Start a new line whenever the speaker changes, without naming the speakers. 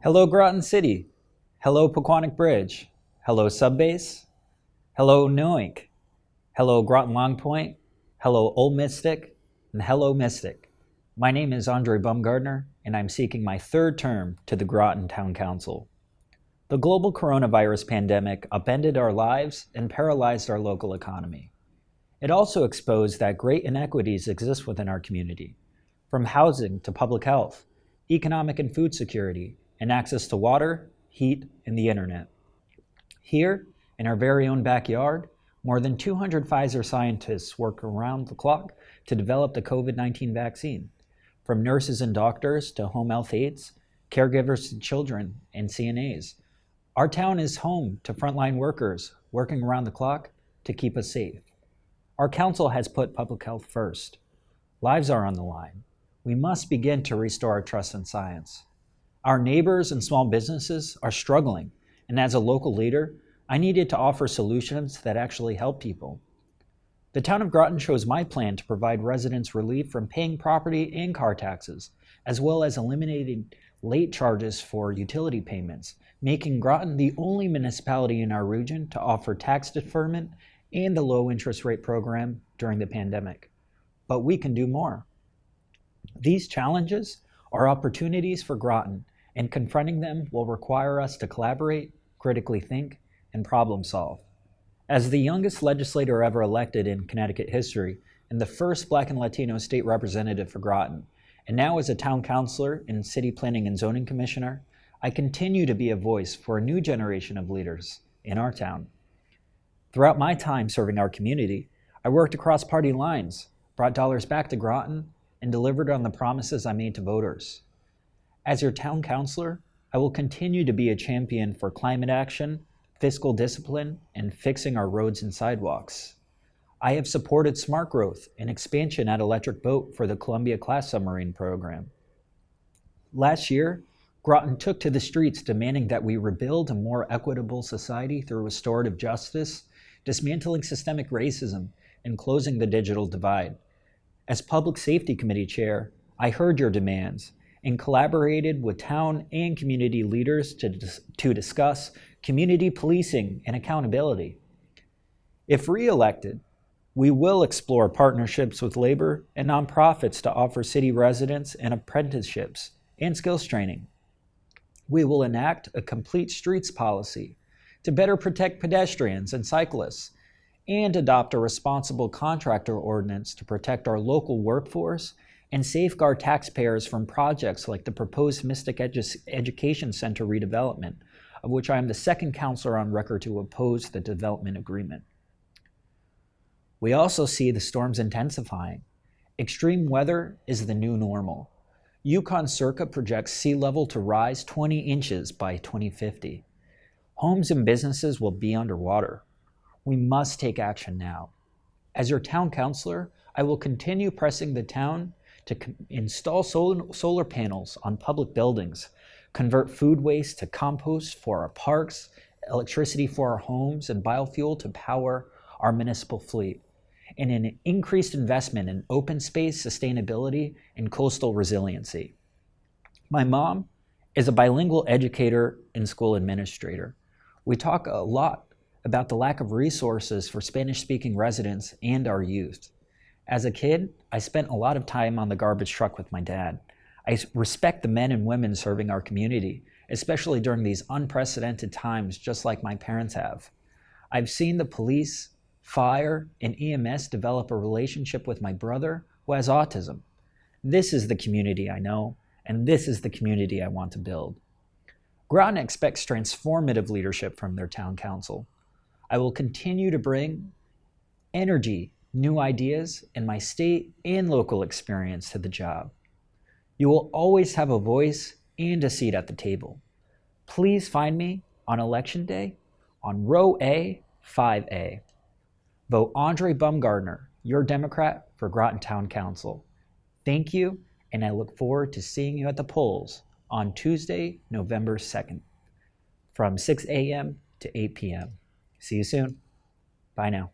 Hello, Groton City. Hello, Pequannock Bridge. Hello, Subbase. Hello, Noink. Hello, Groton Long Point. Hello, Old Mystic. And hello, Mystic. My name is Aundré Bumgardner, and I'm seeking my third term to the Groton Town Council. The global coronavirus pandemic upended our lives and paralyzed our local economy. It also exposed that great inequities exist within our community, from housing to public health, economic and food security, and access to water, heat, and the internet. Here, in our very own backyard, more than 200 Pfizer scientists work around the clock to develop the COVID-19 vaccine, from nurses and doctors to home health aides, caregivers to children, and CNAs. Our town is home to frontline workers working around the clock to keep us safe. Our council has put public health first. Lives are on the line. We must begin to restore our trust in science. Our neighbors and small businesses are struggling, and as a local leader, I needed to offer solutions that actually help people. The town of Groton chose my plan to provide residents relief from paying property and car taxes, as well as eliminating late charges for utility payments, making Groton the only municipality in our region to offer tax deferment and the low interest rate program during the pandemic. But we can do more. These challenges are opportunities for Groton, and confronting them will require us to collaborate, critically think, and problem solve. As the youngest legislator ever elected in Connecticut history, and the first Black and Latino state representative for Groton, and now as a town councilor and city planning and zoning commissioner, I continue to be a voice for a new generation of leaders in our town. Throughout my time serving our community, I worked across party lines, brought dollars back to Groton, and delivered on the promises I made to voters. As your town councilor, I will continue to be a champion for climate action, fiscal discipline, and fixing our roads and sidewalks. I have supported smart growth and expansion at Electric Boat for the Columbia-class submarine program. Last year, Groton took to the streets demanding that we rebuild a more equitable society through restorative justice, dismantling systemic racism, and closing the digital divide. As Public Safety Committee Chair, I heard your demands and collaborated with town and community leaders to discuss community policing and accountability. If re-elected, we will explore partnerships with labor and nonprofits to offer city residents and apprenticeships and skills training. We will enact a complete streets policy to better protect pedestrians and cyclists, and adopt a responsible contractor ordinance to protect our local workforce and safeguard taxpayers from projects like the proposed Mystic Education Center redevelopment, of which I am the second councilor on record to oppose the development agreement. We also see the storms intensifying. Extreme weather is the new normal. Yukon Circa projects sea level to rise 20 inches by 2050. Homes and businesses will be underwater. We must take action now. As your town councilor, I will continue pressing the town to install solar panels on public buildings, convert food waste to compost for our parks, electricity for our homes, and biofuel to power our municipal fleet, and an increased investment in open space, sustainability, and coastal resiliency. My mom is a bilingual educator and school administrator. We talk a lot about the lack of resources for Spanish-speaking residents and our youth. As a kid, I spent a lot of time on the garbage truck with my dad. I respect the men and women serving our community, especially during these unprecedented times, just like my parents have. I've seen the police, fire, and EMS develop a relationship with my brother who has autism. This is the community I know, and this is the community I want to build. Groton expects transformative leadership from their town council. I will continue to bring energy, new ideas, and my state and local experience to the job. You will always have a voice and a seat at the table. Please find me on Election Day on row A, 5A. Vote Aundré Bumgardner, your Democrat, for Groton Town Council. Thank you, and I look forward to seeing you at the polls on Tuesday, November 2nd, from 6 a.m. to 8 p.m. See you soon. Bye now.